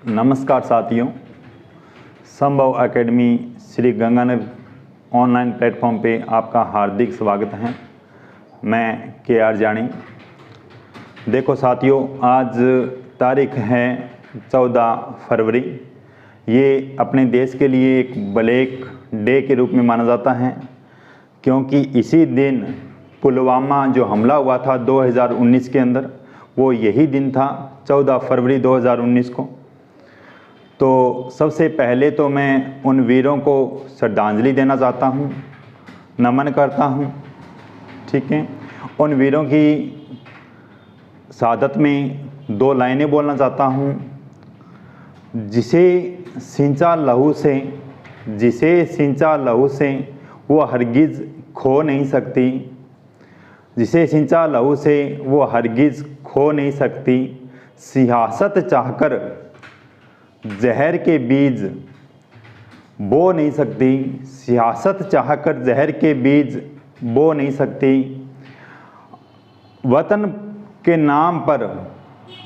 नमस्कार साथियों, संभव academy Shri Ganganagar online platform पे आपका हार्दिक स्वागत है। मैं के.आर. जानी। देखो साथियों, आज तारीख है 14 फरवरी। ये अपने देश के लिए एक ब्लैक डे के रूप में माना जाता है, क्योंकि इसी दिन पुलवामा जो हमला हुआ था 2019 के अंदर, वो यही दिन था 14 फरवरी 2019 को। तो सबसे पहले तो मैं उन वीरों को श्रद्धांजलि देना चाहता हूँ, नमन करता हूँ। ठीक है, उन वीरों की शहादत में 2 लाइनें बोलना चाहता हूँ। जिसे सिंचा लहू से वो हरगिज़ खो नहीं सकती, जिसे सिंचा लहू से वो हरगिज़ खो नहीं सकती। सियासत चाहकर जहर के बीज बो नहीं सकती, सियासत चाहकर जहर के बीज बो नहीं सकती। वतन के नाम पर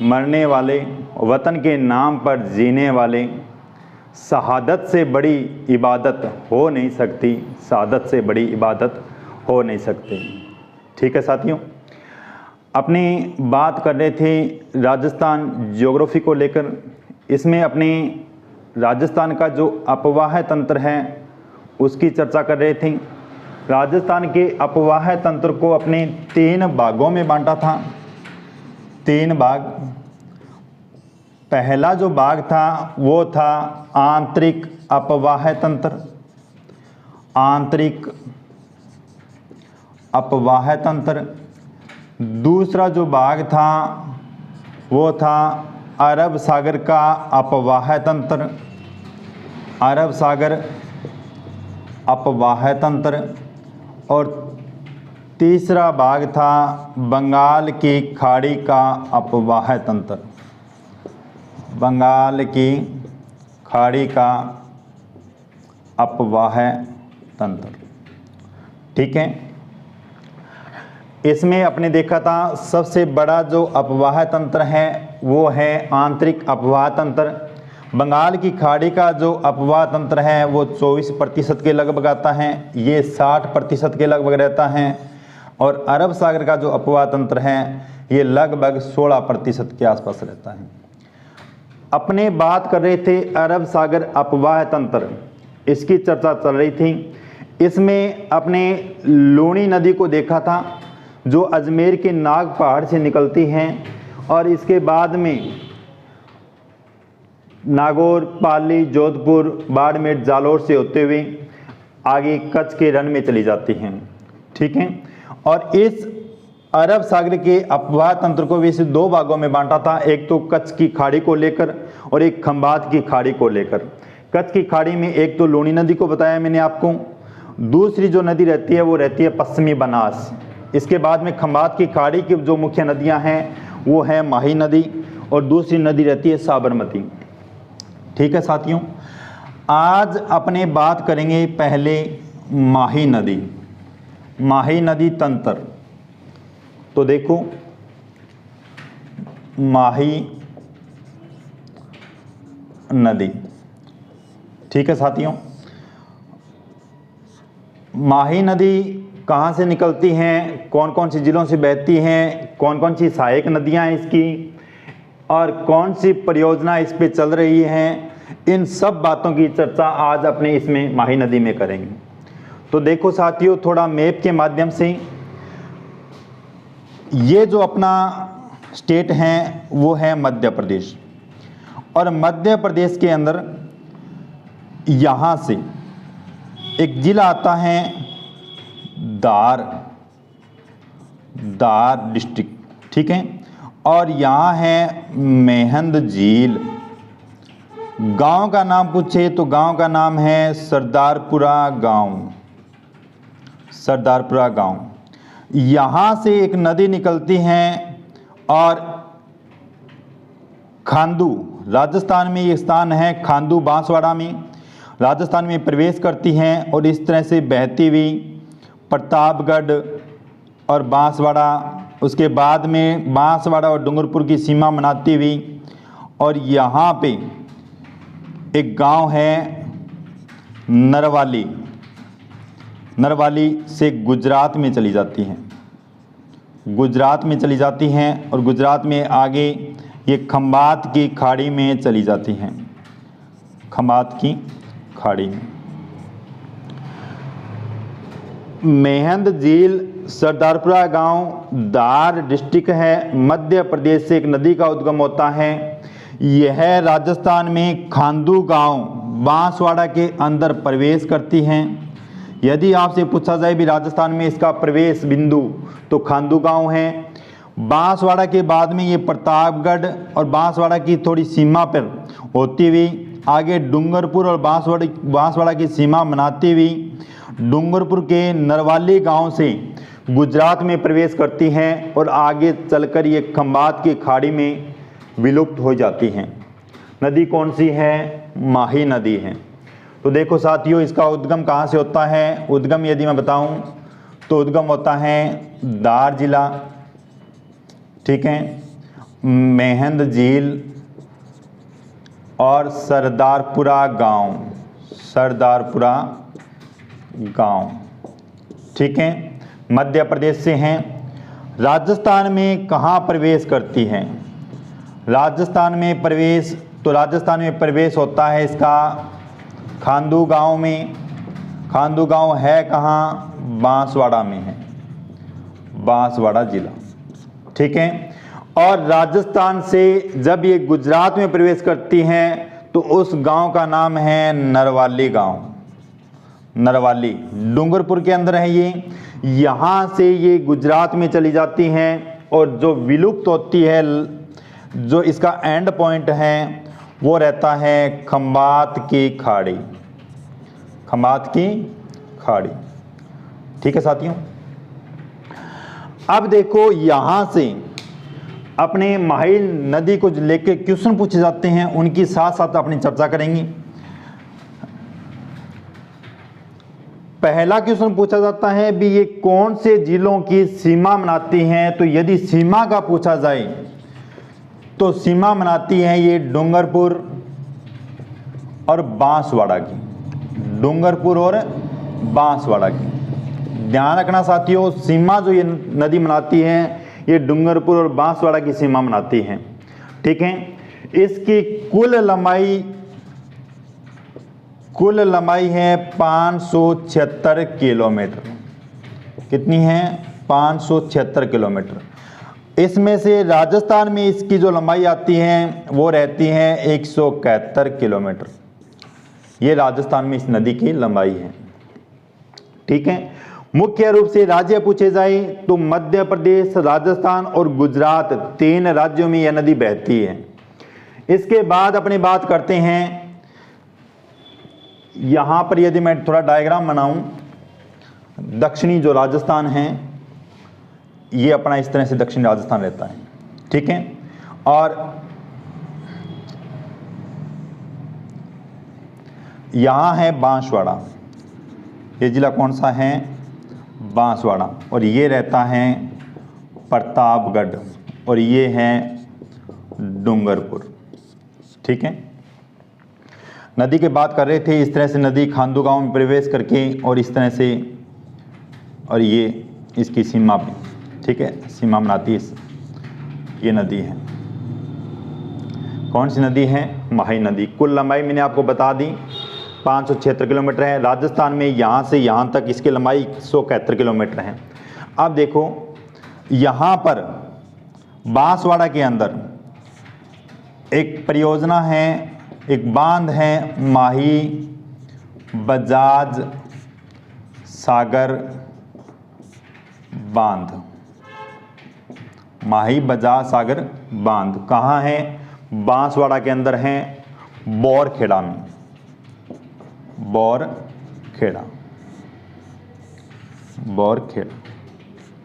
मरने वाले, वतन के नाम पर जीने वाले, शहादत से बड़ी इबादत हो नहीं सकती, शहादत से बड़ी इबादत हो नहीं सकती। ठीक है साथियों, अपनी बात कर रहे थे राजस्थान ज्योग्राफी को लेकर। इसमें अपने राजस्थान का जो अपवाह तंत्र है उसकी चर्चा कर रहे थे। राजस्थान के अपवाह तंत्र को अपने 3 भागों में बांटा था। 3 भाग। पहला जो भाग था वो था आंतरिक अपवाह तंत्र। आंतरिक अपवाह तंत्र। दूसरा जो भाग था वो था अरब सागर का अपवाह तंत्र। अरब सागर अपवाह तंत्र। और तीसरा भाग था बंगाल की खाड़ी का अपवाह तंत्र। बंगाल की खाड़ी का अपवाह तंत्र। ठीक है, इसमें आपने देखा था सबसे बड़ा जो अपवाह तंत्र है वो है आंतरिक अपवाह तंत्र। बंगाल की खाड़ी का जो अपवाह तंत्र है वो 24% के लगभग आता है, ये 60% के लगभग रहता है। और अरब सागर का जो अपवाह तंत्र है ये लगभग 16% के आसपास रहता है। अपने बात कर रहे थे अरब सागर अपवाह तंत्र, इसकी चर्चा चल रही थी। इसमें अपने लूणी नदी को देखा था जो अजमेर के नाग पहाड़ से निकलती हैं और इसके बाद में नागौर, पाली, जोधपुर, बाड़मेर, जालौर से होते हुए आगे कच्छ के रण में चली जाती हैं। ठीक है, और इस अरब सागर के अपवाह तंत्र को वैसे 2 भागों में बांटा था, एक तो कच्छ की खाड़ी को लेकर और एक खंबात की खाड़ी को लेकर। कच्छ की खाड़ी में एक तो लूणी नदी को बताया मैंने आपको, दूसरी जो नदी रहती है वो रहती है पश्चिमी बनास। इसके बाद में खंबात की खाड़ी की जो मुख्य नदियां हैं वो है माही नदी और दूसरी नदी रहती है साबरमती। ठीक है साथियों, आज अपने बात करेंगे पहले माही नदी। माही नदी तंत्र। तो देखो, माही नदी। ठीक है साथियों, माही नदी कहाँ से निकलती हैं, कौन कौन सी ज़िलों से बहती हैं, कौन कौन सी सहायक नदियाँ हैं इसकी, और कौन सी परियोजना इस पे चल रही हैं, इन सब बातों की चर्चा आज अपने इसमें माही नदी में करेंगे। तो देखो साथियों, थोड़ा मैप के माध्यम से, ये जो अपना स्टेट है वो है मध्य प्रदेश, और मध्य प्रदेश के अंदर यहाँ से एक जिला आता है दार डिस्ट्रिक्ट। ठीक है, और यहाँ है मेहंद झील। गांव का नाम पूछे तो गांव का नाम है सरदारपुरा गांव। सरदारपुरा गांव। यहाँ से एक नदी निकलती है और खांदू, राजस्थान में ये स्थान है खांदू, बांसवाड़ा में राजस्थान में प्रवेश करती हैं और इस तरह से बहती हुई प्रतापगढ़ और बांसवाड़ा, उसके बाद में बांसवाड़ा और डूंगरपुर की सीमा बनाती हुई और यहाँ पे एक गांव है नरवाली, नरवाली से गुजरात में चली जाती हैं, गुजरात में चली जाती हैं और गुजरात में आगे ये खंबात की खाड़ी में चली जाती हैं, खंबात की खाड़ी में। मेहंद झील सरदारपुरा गांव धार डिस्ट्रिक्ट है, मध्य प्रदेश से एक नदी का उद्गम होता है। यह राजस्थान में खांदू गांव बांसवाड़ा के अंदर प्रवेश करती हैं। यदि आपसे पूछा जाए भी राजस्थान में इसका प्रवेश बिंदु तो खांदू गांव है। बांसवाड़ा के बाद में ये प्रतापगढ़ और बांसवाड़ा की थोड़ी सीमा पर होती हुई आगे डूंगरपुर और बांसवाड़ा की सीमा बनाती हुई डूंगरपुर के नरवाली गांव से गुजरात में प्रवेश करती हैं और आगे चलकर ये खंबात की खाड़ी में विलुप्त हो जाती हैं। नदी कौन सी है? माही नदी है। तो देखो साथियों, इसका उद्गम कहाँ से होता है? उद्गम यदि मैं बताऊं तो उद्गम होता है धार जिला, ठीक है, मेहंद झील और सरदारपुरा गांव, सरदारपुरा गांव, ठीक है, मध्य प्रदेश से हैं। राजस्थान में कहाँ प्रवेश करती हैं? राजस्थान में प्रवेश, तो राजस्थान में प्रवेश होता है इसका खांदू गांव में। खांदू गांव है कहाँ? बांसवाड़ा में है, बांसवाड़ा जिला, ठीक है। और राजस्थान से जब ये गुजरात में प्रवेश करती हैं तो उस गांव का नाम है नरवाली गांव, नरवाली डूंगरपुर के अंदर है ये। यहाँ से ये गुजरात में चली जाती हैं और जो विलुप्त होती है, जो इसका एंड पॉइंट है वो रहता है खंबात की खाड़ी, खंबात की खाड़ी, ठीक है साथियों। अब देखो यहाँ से अपने माही नदी को लेके क्वेश्चन पूछे जाते हैं, उनकी साथ साथ अपनी चर्चा करेंगे। पहला क्वेश्चन पूछा जाता है भी ये कौन से जिलों की सीमा बनाती हैं? तो यदि सीमा का पूछा जाए तो सीमा बनाती है ये डूंगरपुर और बांसवाड़ा की, डूंगरपुर और बांसवाड़ा की। ध्यान रखना साथियों, सीमा जो ये नदी बनाती है ये डूंगरपुर और बांसवाड़ा की सीमा बनाती है, ठीक है। इसकी कुल लंबाई है 576 किलोमीटर। कितनी है? 576 किलोमीटर। इसमें से राजस्थान में इसकी जो लंबाई आती है वो रहती है 171 किलोमीटर। ये राजस्थान में इस नदी की लंबाई है, ठीक है। मुख्य रूप से राज्य पूछे जाए तो मध्य प्रदेश, राजस्थान और गुजरात, 3 राज्यों में यह नदी बहती है। इसके बाद अपनी बात करते हैं, यहां पर यदि मैं थोड़ा डायग्राम बनाऊं, दक्षिणी जो राजस्थान है ये अपना इस तरह से दक्षिणी राजस्थान रहता है, ठीक है। और यहां है बांसवाड़ा, ये जिला कौन सा है? बांसवाड़ा। और ये रहता है प्रतापगढ़ और ये है डूंगरपुर, ठीक है। नदी की बात कर रहे थे, इस तरह से नदी खांदू गांव में प्रवेश करके और इस तरह से, और ये इसकी सीमा पे, ठीक है, सीमा बनाती है। ये नदी है, कौन सी नदी है? माही नदी। कुल लंबाई मैंने आपको बता दी 576 किलोमीटर है। राजस्थान में यहाँ से यहाँ तक इसकी लंबाई 171 किलोमीटर है। अब देखो यहाँ पर बांसवाड़ा के अंदर एक परियोजना है, एक बांध है, माही बजाज सागर बांध, माही बजाज सागर बांध कहाँ है? बांसवाड़ा के अंदर है, बोरखेड़ा में, बोरखेड़ा,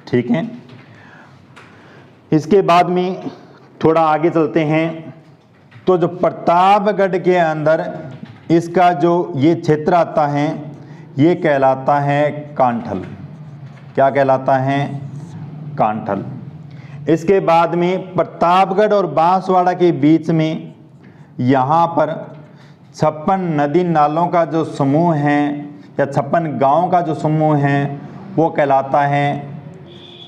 ठीक है। इसके बाद में थोड़ा आगे चलते हैं तो जो प्रतापगढ़ के अंदर इसका जो ये क्षेत्र आता है ये कहलाता है कांठल। क्या कहलाता है? कांठल। इसके बाद में प्रतापगढ़ और बांसवाड़ा के बीच में यहाँ पर 56 नदी नालों का जो समूह है या 56 गांवों का जो समूह है वो कहलाता है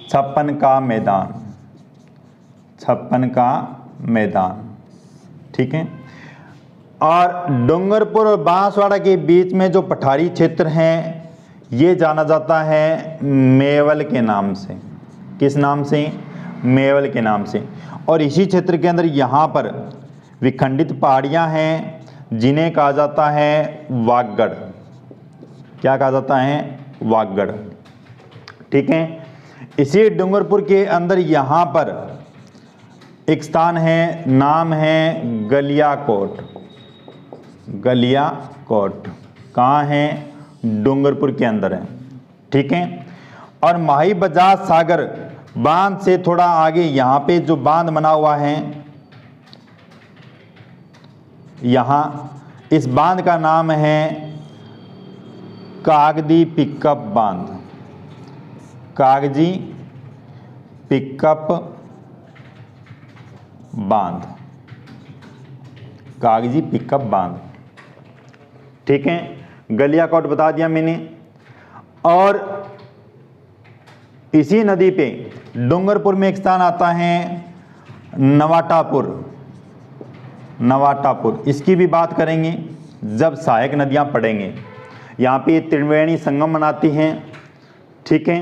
56 का मैदान। 56 का मैदान, ठीक है। और डूंगरपुर और बांसवाड़ा के बीच में जो पठारी क्षेत्र है ये जाना जाता है मेवल के नाम से। किस नाम से? मेवल के नाम से। और इसी क्षेत्र के अंदर यहाँ पर विखंडित पहाड़ियाँ हैं जिन्हें कहा जाता है वागड़। क्या कहा जाता है? वागड़, ठीक है। इसी डूंगरपुर के अंदर यहाँ पर एक स्थान है, नाम है गलियाकोट। गलियाकोट कहाँ है? डूंगरपुर के अंदर है, ठीक है। और माही बजाज सागर बांध से थोड़ा आगे यहाँ पे जो बांध बना हुआ है, यहाँ इस बांध का नाम है कागजी पिकअप बांध। कागजी पिकअप बांध, कागजी पिकअप बांध, ठीक है। गलियाकोट बता दिया मैंने। और इसी नदी पे डूंगरपुर में एक स्थान आता है नवाटापुर। नवाटापुर, इसकी भी बात करेंगे जब सहायक नदियां पढ़ेंगे। यहाँ पे त्रिवेणी संगम बनाती हैं, ठीक है।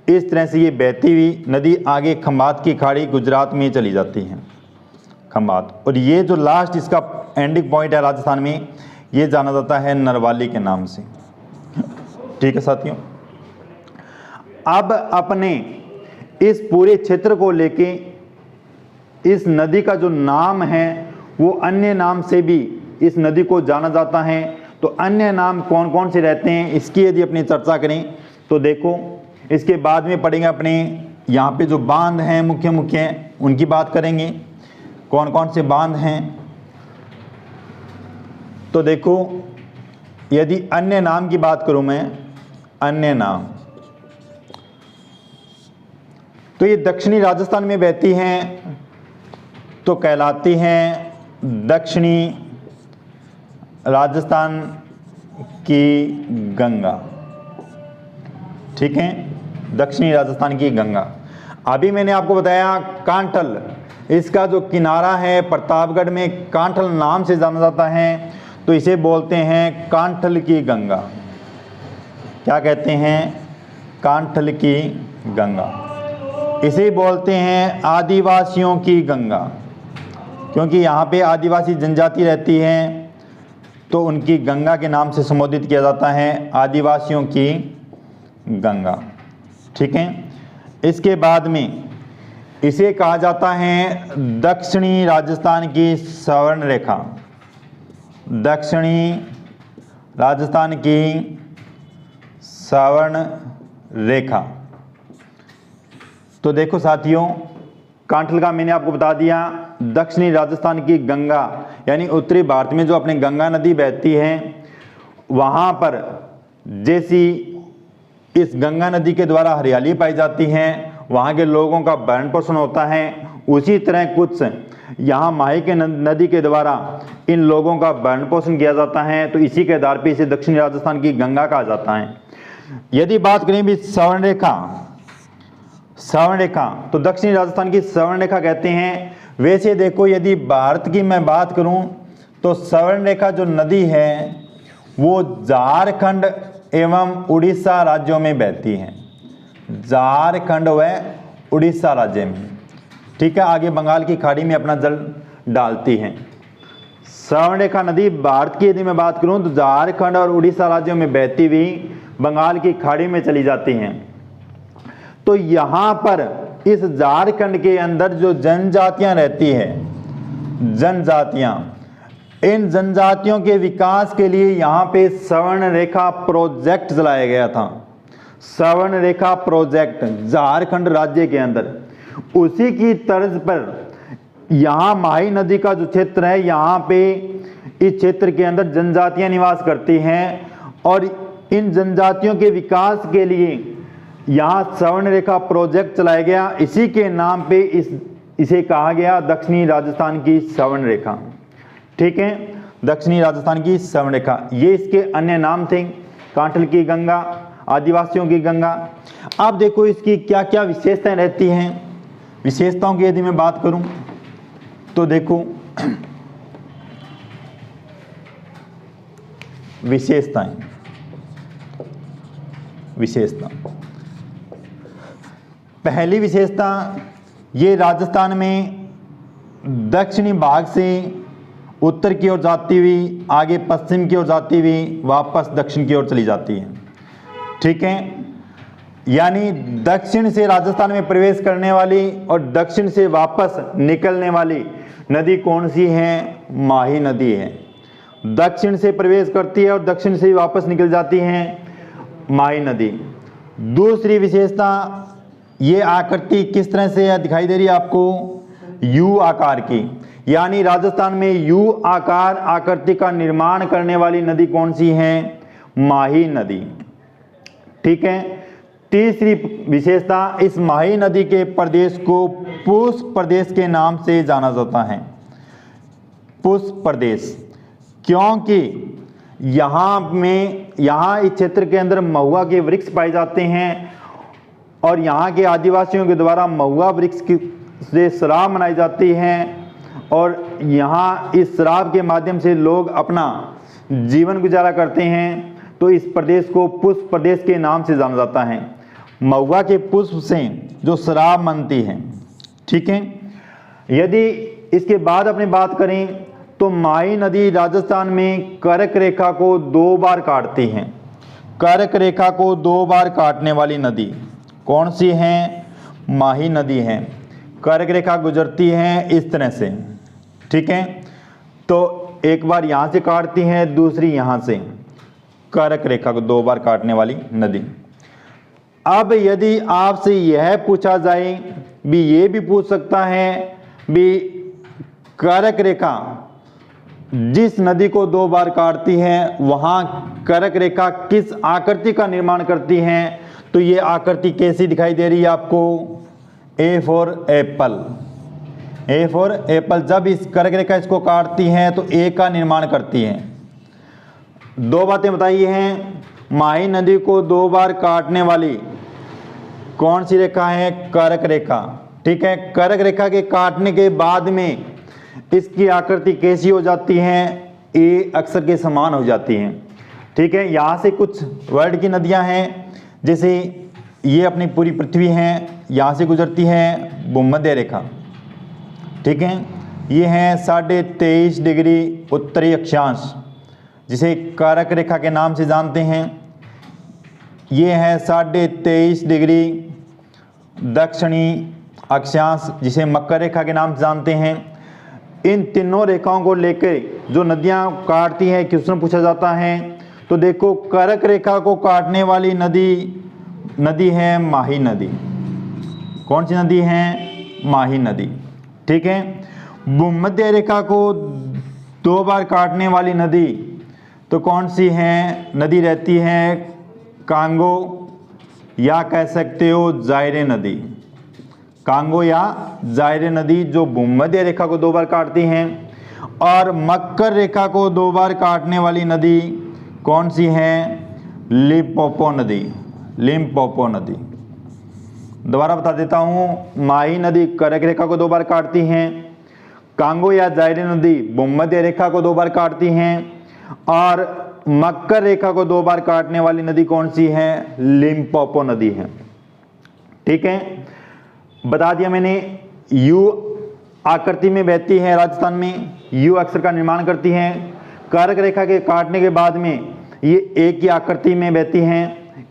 इस तरह से ये बहती हुई नदी आगे खंभात की खाड़ी गुजरात में चली जाती है, खंभात। और ये जो लास्ट इसका एंडिंग पॉइंट है राजस्थान में, ये जाना जाता है नरवाली के नाम से, ठीक है साथियों। अब अपने इस पूरे क्षेत्र को लेके इस नदी का जो नाम है वो अन्य नाम से भी इस नदी को जाना जाता है। तो अन्य नाम कौन कौन से रहते हैं इसकी यदि अपनी चर्चा करें तो देखो, इसके बाद में पढ़ेंगे अपने यहाँ पे जो बांध हैं मुख्य मुख्य उनकी बात करेंगे, कौन कौन से बांध हैं। तो देखो, यदि अन्य नाम की बात करूं मैं, अन्य नाम, तो ये दक्षिणी राजस्थान में बहती हैं तो कहलाती हैं दक्षिणी राजस्थान की गंगा, ठीक है। दक्षिणी राजस्थान की गंगा। अभी मैंने आपको बताया कांठल, इसका जो किनारा है प्रतापगढ़ में कांठल नाम से जाना जाता है, तो इसे बोलते हैं कांठल की गंगा। क्या कहते हैं? कांठल की गंगा। इसे बोलते हैं आदिवासियों की गंगा, क्योंकि यहाँ पे आदिवासी जनजाति रहती है तो उनकी गंगा के नाम से संबोधित किया जाता है आदिवासियों की गंगा, ठीक है। इसके बाद में इसे कहा जाता है दक्षिणी राजस्थान की स्वर्ण रेखा। दक्षिणी राजस्थान की स्वर्ण रेखा। तो देखो साथियों, कांठल का मैंने आपको बता दिया, दक्षिणी राजस्थान की गंगा यानी उत्तरी भारत में जो अपनी गंगा नदी बहती है, वहाँ पर जैसी इस गंगा नदी के द्वारा हरियाली पाई जाती है, वहाँ के लोगों का भरण पोषण होता है, उसी तरह कुछ यहाँ माही के नदी के द्वारा इन लोगों का भरण पोषण किया जाता है। तो इसी के आधार पर इसे दक्षिणी राजस्थान की गंगा कहा जाता है। यदि बात करें भी स्वर्ण रेखा, स्वर्ण रेखा तो दक्षिणी राजस्थान की स्वर्ण रेखा कहते हैं। वैसे देखो, यदि भारत की मैं बात करूं तो स्वर्ण रेखा जो नदी है वो झारखंड एवं उड़ीसा राज्यों में बहती है। झारखंड व उड़ीसा राज्य में, ठीक है, आगे बंगाल की खाड़ी में अपना जल डालती है। स्वर्ण रेखा नदी भारत की यदि मैं बात करूं तो झारखंड और उड़ीसा राज्यों में बहती हुई बंगाल की खाड़ी में चली जाती हैं। तो यहाँ पर इस झारखंड के अंदर जो जनजातियां रहती है, जनजातियां, इन जनजातियों के विकास के लिए यहाँ पे स्वर्ण रेखा प्रोजेक्ट चलाया गया था। स्वर्ण रेखा प्रोजेक्ट झारखंड राज्य के अंदर, उसी की तर्ज पर यहाँ माही नदी का जो क्षेत्र है, यहाँ पे इस क्षेत्र के अंदर जनजातियां निवास करती हैं और इन जनजातियों के विकास के लिए यहाँ स्वर्ण रेखा प्रोजेक्ट चलाया गया। इसी के नाम पे इसे कहा गया दक्षिणी राजस्थान की स्वर्ण रेखा, ठीक है। दक्षिणी राजस्थान की स्वर्ण रेखा। ये इसके अन्य नाम थे, कांठल की गंगा, आदिवासियों की गंगा। अब देखो इसकी क्या क्या विशेषताएं रहती हैं। विशेषताओं की यदि मैं बात करूं तो देखो विशेषता पहली विशेषता, ये राजस्थान में दक्षिणी भाग से उत्तर की ओर जाती हुई आगे पश्चिम की ओर जाती हुई वापस दक्षिण की ओर चली जाती है। ठीक है, यानी दक्षिण से राजस्थान में प्रवेश करने वाली और दक्षिण से वापस निकलने वाली नदी कौन सी है? माही नदी है। दक्षिण से प्रवेश करती है और दक्षिण से वापस निकल जाती है, माही नदी। दूसरी विशेषता, ये आकृति किस तरह से दिखाई दे रही है आपको? यू आकार की, यानी राजस्थान में यू आकार आकृति का निर्माण करने वाली नदी कौन सी है? माही नदी। ठीक है। तीसरी विशेषता, इस माही नदी के प्रदेश को पुष्प प्रदेश के नाम से जाना जाता है। पुष्प प्रदेश, क्योंकि यहाँ इस क्षेत्र के अंदर महुआ के वृक्ष पाए जाते हैं और यहाँ के आदिवासियों के द्वारा महुआ वृक्ष से शराब बनाई जाती है और यहाँ इस शराब के माध्यम से लोग अपना जीवन गुजारा करते हैं, तो इस प्रदेश को पुष्प प्रदेश के नाम से जाना जाता है। महुआ के पुष्प से जो शराब बनती है। ठीक है। यदि इसके बाद अपनी बात करें तो माही नदी राजस्थान में कर्क रेखा को 2 बार काटती है। कर्क रेखा को 2 बार काटने वाली नदी कौन सी है? माही नदी है। कर्क रेखा गुजरती है इस तरह से। ठीक है, तो एक बार यहाँ से काटती है, दूसरी यहाँ से। कर्क रेखा को 2 बार काटने वाली नदी। अब यदि आपसे यह पूछा जाए भी, ये भी पूछ सकता है भी कर्क रेखा जिस नदी को 2 बार काटती है वहां कर्क रेखा किस आकृति का निर्माण करती है? तो ये आकृति कैसी दिखाई दे रही है आपको? A for Apple. A for Apple. जब इस कर्क रेखा इसको काटती है तो ए का निर्माण करती है। 2 बातें बताई हैं। माही नदी को 2 बार काटने वाली कौन सी रेखा है? कर्क रेखा। ठीक है, कर्क रेखा के काटने के बाद में इसकी आकृति कैसी हो जाती है? ए अक्षर के समान हो जाती है। ठीक है, यहाँ से कुछ वर्ल्ड की नदियाँ हैं, जैसे ये अपनी पूरी पृथ्वी है, यहाँ से गुजरती है भूमध्य रेखा। ठीक है, ये है 23.5 डिग्री उत्तरी अक्षांश, जिसे कर्क रेखा के नाम से जानते हैं। ये है 23.5 डिग्री दक्षिणी अक्षांश, जिसे मकर रेखा के नाम से जानते हैं। इन तीनों रेखाओं को लेकर जो नदियां काटती हैं क्वेश्चन पूछा जाता है। तो देखो, कर्क रेखा को काटने वाली नदी है माही नदी। कौन सी नदी है? माही नदी। ठीक है, भूमध्य रेखा को 2 बार काटने वाली नदी तो कौन सी है? नदी रहती है कांगो, या कह सकते हो जायरे नदी। कांगो या जायरे नदी जो भूमध्य रेखा को 2 बार काटती हैं। और मकर रेखा को 2 बार काटने वाली नदी कौन सी है? लिम्पोपो नदी। लिम्पोपो नदी। दोबारा बता देता हूँ, माही नदी कर्क रेखा को 2 बार काटती हैं, कांगो या जायरे नदी भूमध्य रेखा को 2 बार काटती हैं, और मकर रेखा को 2 बार काटने वाली नदी कौन सी है? लिम्पोपो नदी है। ठीक है, बता दिया मैंने। यू आकृति में बहती है, राजस्थान में यू अक्षर का निर्माण करती है। कर्क रेखा के काटने के बाद में ये एक ही आकृति में बहती हैं,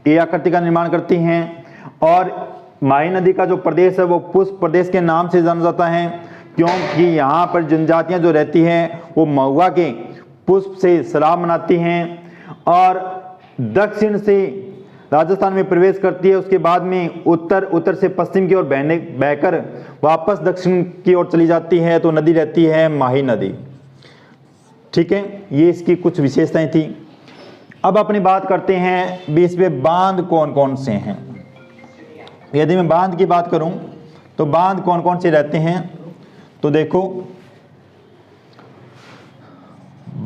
ए आकृति का निर्माण करती हैं। और माही नदी का जो प्रदेश है वो पुष्प प्रदेश के नाम से जाना जाता है, क्योंकि यहाँ पर जनजातियाँ जो रहती हैं वो महुआ के पुष्प से शराब बनाती हैं और दक्षिण से राजस्थान में प्रवेश करती है। उसके बाद में उत्तर से पश्चिम की ओर बहकर वापस दक्षिण की ओर चली जाती है, तो नदी रहती है माही नदी। ठीक है, ये इसकी कुछ विशेषताएं थी। अब अपनी बात करते हैं भी इसमें बांध कौन कौन से हैं। यदि मैं बांध की बात करूं तो बांध कौन कौन से रहते हैं? तो देखो,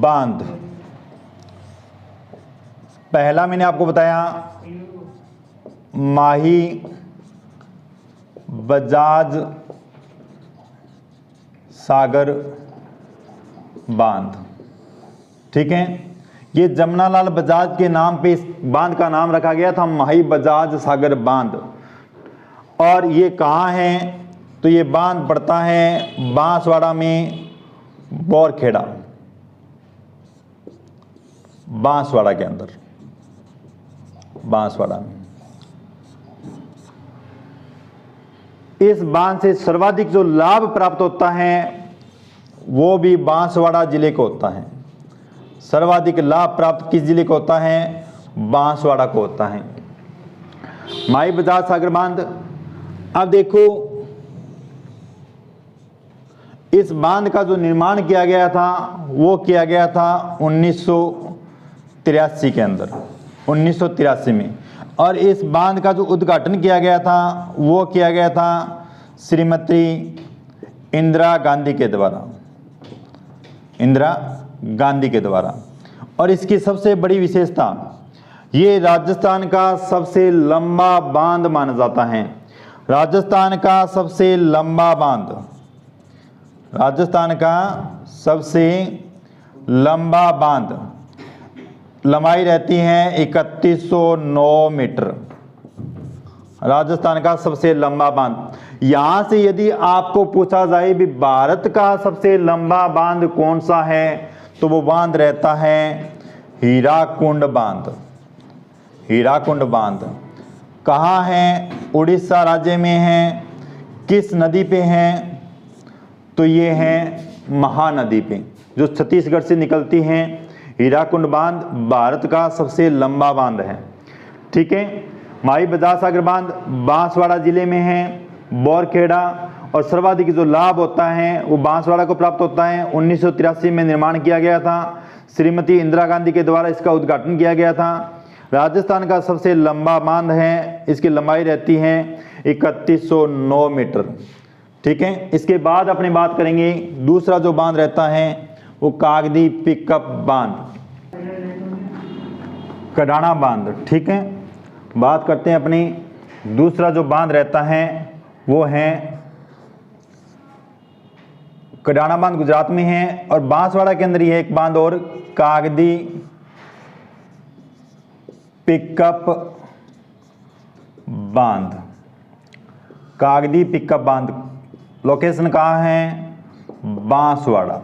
बांध। पहला मैंने आपको बताया माही बजाज सागर बांध। ठीक है, ये जमनालाल बजाज के नाम पे इस बांध का नाम रखा गया था, माही बजाज सागर बांध। और ये कहाँ है, तो ये बांध पड़ता है बांसवाड़ा में, बोरखेड़ा, बांसवाड़ा के अंदर, बांसवाड़ा में। इस बांध से सर्वाधिक जो लाभ प्राप्त होता है वो भी बांसवाड़ा जिले को होता है। सर्वाधिक लाभ प्राप्त किस जिले को होता है, बांसवाड़ा को होता है। माही बजाज सागर बांध। अब देखो, इस बांध का जो निर्माण किया गया था वो किया गया था 1983 के अंदर, 1983 में। और इस बांध का जो उद्घाटन किया गया था वो किया गया था श्रीमती इंदिरा गांधी के द्वारा, इंदिरा गांधी के द्वारा। और इसकी सबसे बड़ी विशेषता, ये राजस्थान का सबसे लंबा बांध माना जाता है। राजस्थान का सबसे लंबा बांध, राजस्थान का सबसे लंबा बांध, लंबाई रहती है 3109 मीटर। राजस्थान का सबसे लंबा बांध। यहां से यदि आपको पूछा जाए भी भारत का सबसे लंबा बांध कौन सा है, तो वो बांध रहता है हीराकुंड बांध। हीराकुंड बांध कहाँ है, उड़ीसा राज्य में है। किस नदी पे है, तो ये है महानदी पे, जो छत्तीसगढ़ से निकलती है। हीराकुंड बांध भारत का सबसे लंबा बांध है। ठीक है, माही बजाज सागर बांध बांसवाड़ा जिले में है, बोरखेड़ा। और सर्वाधिक जो लाभ होता है वो बांसवाड़ा को प्राप्त होता है। 1983 में निर्माण किया गया था, श्रीमती इंदिरा गांधी के द्वारा इसका उद्घाटन किया गया था। राजस्थान का सबसे लंबा बांध है, इसकी लंबाई रहती है 3109 मीटर। ठीक है, इसके बाद अपने बात करेंगे दूसरा जो बांध रहता है वो कागदी पिकअप बांध, कडाना बांध। ठीक है, बात करते हैं अपनी दूसरा जो बांध रहता है वो है कडाना बांध, गुजरात में है। और बांसवाड़ा के अंदर ही है एक बांध और, कागदी पिकअप बांध। कागदी पिकअप बांध लोकेशन कहाँ है, बांसवाड़ा,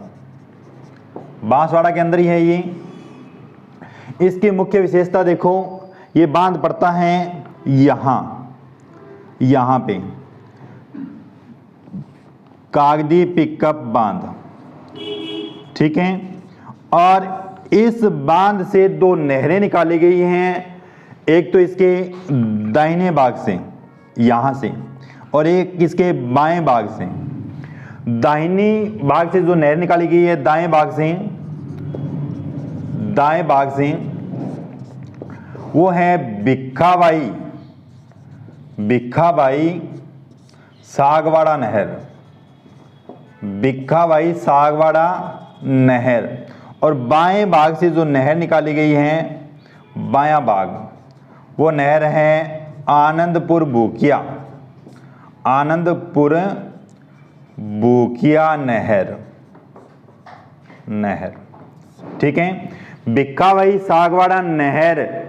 बांसवाड़ा के अंदर ही है ये। इसकी मुख्य विशेषता देखो, ये बांध पड़ता है यहाँ पे, कागदी पिकअप बांध। ठीक है, और इस बांध से दो नहरें निकाली गई हैं, एक तो इसके दाहिने भाग से यहाँ से, और एक इसके बाएं भाग से। दाहिनी भाग से जो नहर निकाली गई है, दाएं भाग से वो है भिखाबाई सागवाड़ा नहर, भिखाबाई सागवाड़ा नहर। और बाएं भाग से जो नहर निकाली गई है, बायां भाग, वो नहर है आनंदपुर भूकिया, आनंदपुर भूकिया नहर। ठीक है, भिखाबाई सागवाड़ा नहर,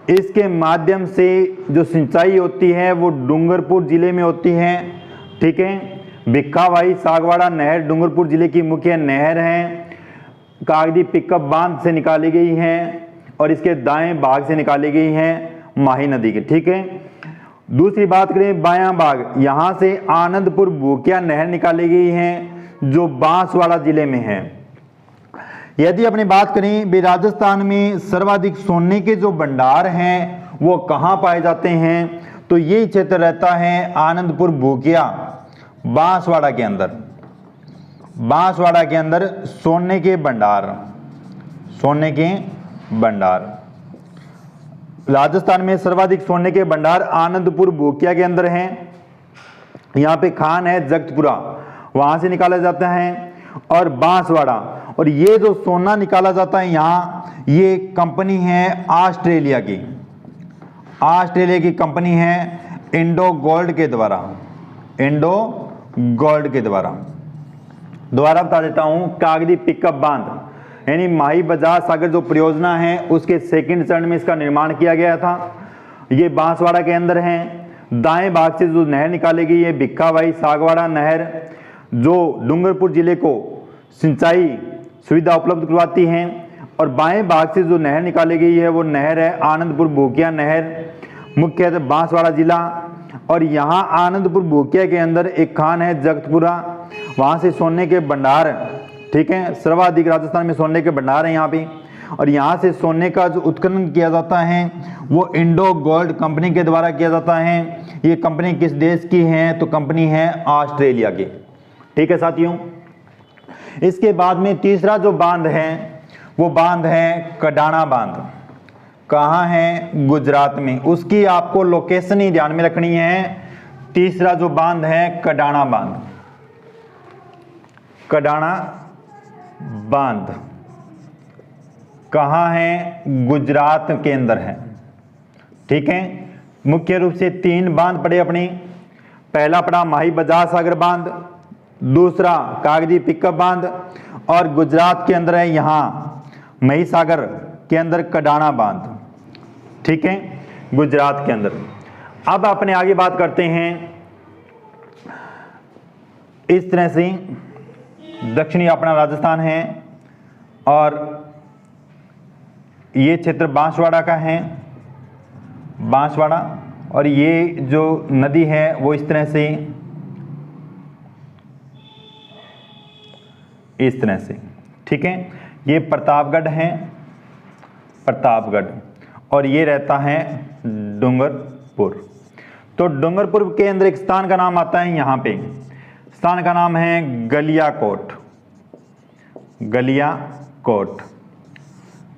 इसके माध्यम से जो सिंचाई होती है वो डूंगरपुर जिले में होती है। ठीक है, भिखाबाई सागवाड़ा नहर डूंगरपुर जिले की मुख्य नहर है। कागदी पिकअप बांध से निकाली गई है और इसके दाएं भाग से निकाली गई है माही नदी के। ठीक है, दूसरी बात करें बायां भाग, यहां से आनंदपुर भूकिया नहर निकाली गई है जो बांसवाड़ा जिले में है। यदि अपनी बात करें भी राजस्थान में सर्वाधिक सोने के जो भंडार हैं वो कहां पाए जाते हैं, तो ये क्षेत्र रहता है आनंदपुर भूकिया, बांसवाड़ा के अंदर। बांसवाड़ा के अंदर सोने के भंडार, सोने के भंडार। राजस्थान में सर्वाधिक सोने के भंडार आनंदपुर भूकिया के अंदर हैं। यहाँ पे खान है जगतपुरा, वहां से निकाला जाता है। और बांसवाड़ा। और ये जो सोना निकाला जाता है यहाँ, ये कंपनी है ऑस्ट्रेलिया की, ऑस्ट्रेलिया की कंपनी है इंडो गोल्ड के द्वारा, इंडो गोल्ड के द्वारा। दोबारा बता देता हूं, कागदी पिकअप बांध यानी माही बजाज सागर जो परियोजना है उसके सेकंड चरण में इसका निर्माण किया गया था। ये बांसवाड़ा के अंदर है। दाएं भाग से जो नहर निकालेगी ये भिक्खाबाई सागवाड़ा नहर, जो डूंगरपुर जिले को सिंचाई सुविधा उपलब्ध करवाती है। और बाएं भाग से जो नहर निकाली गई है वो नहर है आनंदपुर भूकिया नहर, मुख्यतः बांसवाड़ा जिला। और यहाँ आनंदपुर भूकिया के अंदर एक खान है जगतपुरा, वहाँ से सोने के भंडार, ठीक है, सर्वाधिक राजस्थान में सोने के भंडार है यहाँ पे। और यहाँ से सोने का जो उत्खनन किया जाता है वो इंडो गोल्ड कंपनी के द्वारा किया जाता है। ये कंपनी किस देश की है? तो कंपनी है ऑस्ट्रेलिया की, ठीक है साथियों। इसके बाद में तीसरा जो बांध है वो बांध है कडाणा बांध। कहाँ है? गुजरात में। उसकी आपको लोकेशन ही ध्यान में रखनी है। तीसरा जो बांध है कडाणा बांध, कडाणा बांध कहाँ है? गुजरात के अंदर है, ठीक है। मुख्य रूप से 3 बांध पड़े अपने। पहला पड़ा माही बजाज सागर बांध, दूसरा कागदी पिकअप बांध, और गुजरात के अंदर है यहाँ महिसागर के अंदर कडाणा बांध, ठीक है, गुजरात के अंदर। अब अपने आगे बात करते हैं। इस तरह से दक्षिणी अपना राजस्थान है और ये क्षेत्र बांसवाड़ा का है, बांसवाड़ा। और ये जो नदी है वो इस तरह से, इस तरह से, ठीक है। ये प्रतापगढ़ है, प्रतापगढ़, और ये रहता है डूंगरपुर। तो डूंगरपुर के अंदर एक स्थान का नाम आता है यहाँ पे, स्थान का नाम है गलियाकोट, गलियाकोट।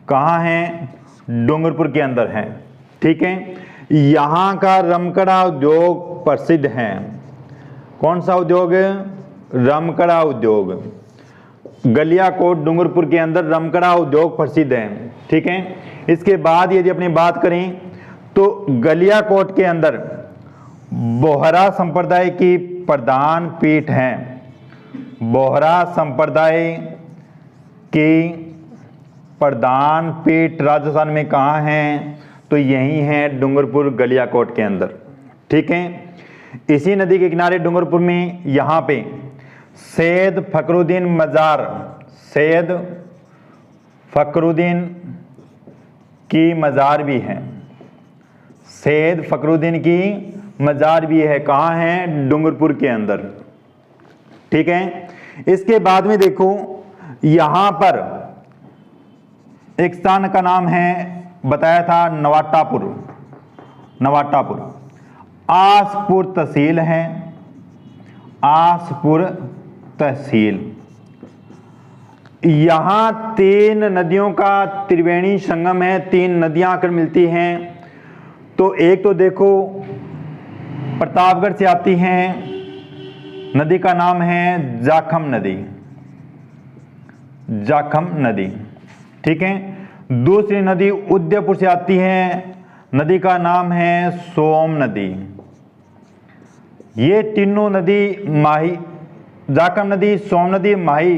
कहाँ है? डूंगरपुर के अंदर है, ठीक है। यहाँ का रमकड़ा उद्योग प्रसिद्ध है। कौन सा उद्योग? रमकड़ा उद्योग। गलियाकोट डूंगरपुर के अंदर रमकड़ा उद्योग प्रसिद्ध है, ठीक है। इसके बाद यदि अपनी बात करें तो गलियाकोट के अंदर बोहरा संप्रदाय की प्रधान पीठ है। बोहरा संप्रदाय की प्रधान पीठ राजस्थान में कहाँ है? तो यही है डूंगरपुर गलियाकोट के अंदर, ठीक है। इसी नदी के किनारे डूंगरपुर में यहाँ पे सैयद फखरुद्दीन मजार, सैयद फखरुद्दीन की मजार भी है, सैयद फखरुद्दीन की मजार भी है। कहाँ है? डूंगरपुर के अंदर, ठीक है। इसके बाद में देखो यहाँ पर एक स्थान का नाम है, बताया था नवाटापुर, नवाटापुर। आसपुर तहसील है, आसपुर तहसील। यहाँ 3 नदियों का त्रिवेणी संगम है, 3 नदियां आकर मिलती हैं। तो एक तो देखो प्रतापगढ़ से आती हैं, नदी का नाम है जाखम नदी, जाखम नदी, ठीक है। दूसरी नदी उदयपुर से आती है, नदी का नाम है सोम नदी। ये तीनों नदी माही, जाखम नदी, सोम नदी, माही,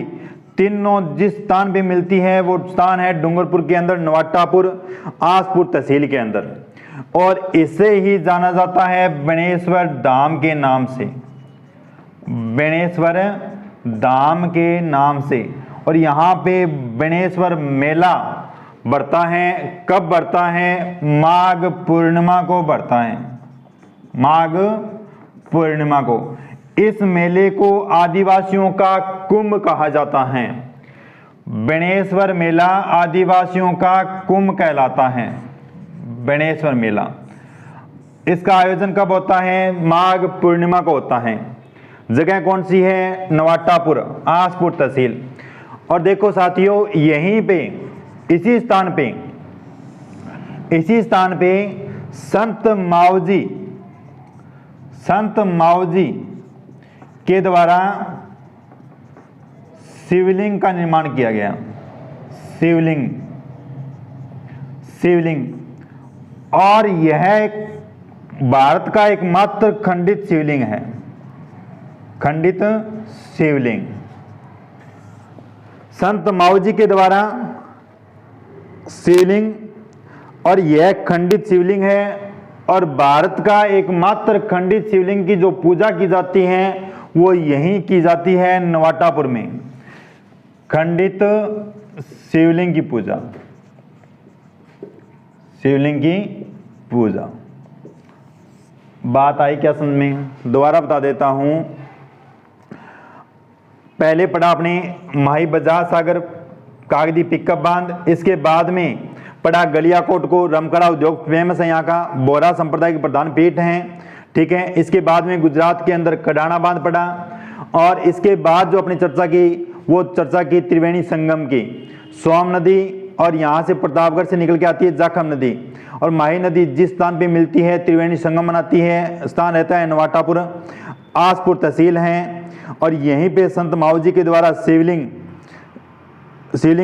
तीनों जिस स्थान पे मिलती है वो स्थान है डूंगरपुर के अंदर, नवाटापुर, आसपुर तहसील के अंदर। और इसे ही जाना जाता है बेणेश्वर धाम के नाम से, बेणेश्वर धाम के नाम से। और यहाँ पे बेणेश्वर मेला बढ़ता है। कब बढ़ता है? माघ पूर्णिमा को बढ़ता है, माघ पूर्णिमा को। इस मेले को आदिवासियों का कुंभ कहा जाता है। बेणेश्वर मेला आदिवासियों का कुंभ कहलाता है, बेणेश्वर मेला। इसका आयोजन कब होता है? माघ पूर्णिमा को होता है। जगह कौन सी है? नवाटापुर, आसपुर तहसील। और देखो साथियों, यहीं पे इसी स्थान पे संत मावजी के द्वारा शिवलिंग का निर्माण किया गया। शिवलिंग, शिवलिंग, और यह भारत का एकमात्र खंडित शिवलिंग है, खंडित शिवलिंग। संत माऊजी के द्वारा शिवलिंग, और यह खंडित शिवलिंग है, और भारत का एकमात्र खंडित शिवलिंग की जो पूजा की जाती है वो यहीं की जाती है, नवाटापुर में। खंडित शिवलिंग की पूजा, शिवलिंग की पूजा। बात आई क्या समझ में? दोबारा बता देता हूं। पहले पढ़ा आपने माही बजाज सागर कागदी पिकअप बांध, इसके बाद में पढ़ा गलियाकोट को रमकड़ा उद्योग फेमस है, यहाँ का बोहरा संप्रदाय के प्रधान पीठ हैं, ठीक है। इसके बाद में गुजरात के अंदर कडाना बांध पड़ा, और इसके बाद जो अपनी चर्चा की वो चर्चा की त्रिवेणी संगम की, सोम नदी, और यहाँ से प्रतापगढ़ से निकल के आती है जाखम नदी, और माही नदी जिस स्थान पे मिलती है त्रिवेणी संगम बनाती है, स्थान रहता है नवाटापुर, आसपुर तहसील है। और यहीं पे संत माऊजी के द्वारा शिवलिंग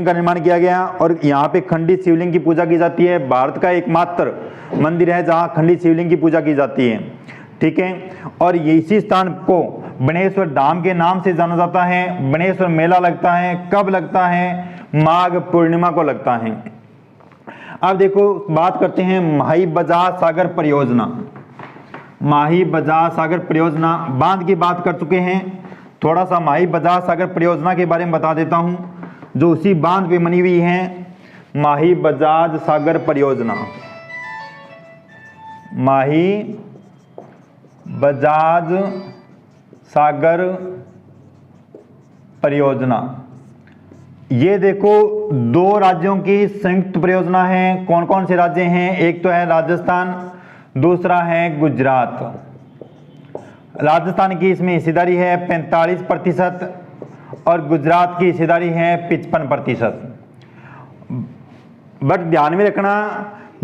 का निर्माण किया गया, और यहाँ पे खंडित शिवलिंग की पूजा की जाती है। भारत का एकमात्र मंदिर है जहाँ खंडित शिवलिंग की पूजा की जाती है, ठीक है। और इसी स्थान को बनेश्वर धाम के नाम से जाना जाता है। बनेश्वर मेला लगता है, कब लगता है? माघ पूर्णिमा को लगता है। अब देखो बात करते हैं माही बजाज सागर परियोजना। माही बजाज सागर परियोजना बांध की बात कर चुके हैं, थोड़ा सा माही बजाज सागर परियोजना के बारे में बता देता हूं, जो उसी बांध पे बनी हुई है। माही बजाज सागर परियोजना, माही बजाज सागर परियोजना, ये देखो दो राज्यों की संयुक्त परियोजना है। कौन कौन से राज्य हैं? एक तो है राजस्थान, दूसरा है गुजरात। राजस्थान की इसमें हिस्सेदारी है 45%, और गुजरात की हिस्सेदारी है 55%। बट ध्यान में रखना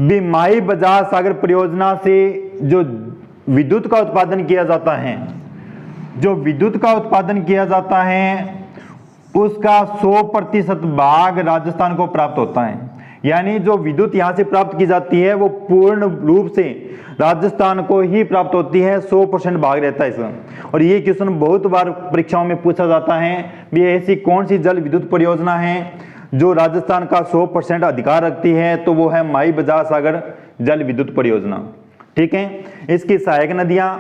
भी माही बजाज सागर परियोजना से जो विद्युत का उत्पादन किया जाता है, जो विद्युत का उत्पादन किया जाता है उसका 100% भाग राजस्थान को प्राप्त होता है। यानी जो विद्युत यहां से प्राप्त की जाती है वो पूर्ण रूप से राजस्थान को ही प्राप्त होती है, 100% भाग रहता है इसमें। और ये क्वेश्चन बहुत बार परीक्षाओं में पूछा जाता है भी ऐसी कौन सी जल विद्युत परियोजना है जो राजस्थान का 100% अधिकार रखती है, तो वो है माही बजाज सागर जल विद्युत परियोजना, ठीक है। इसकी सहायक नदियां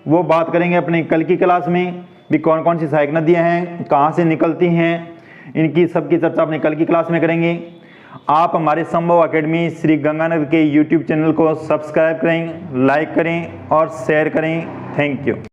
वो बात करेंगे अपने कल की क्लास में भी, कौन कौन सी सहायक नदियां हैं, कहां से निकलती हैं, इनकी सबकी चर्चा अपने कल की क्लास में करेंगे। आप हमारे संभव एकेडमी श्री गंगानगर के YouTube चैनल को सब्सक्राइब करें, लाइक करें और शेयर करें। Thank you.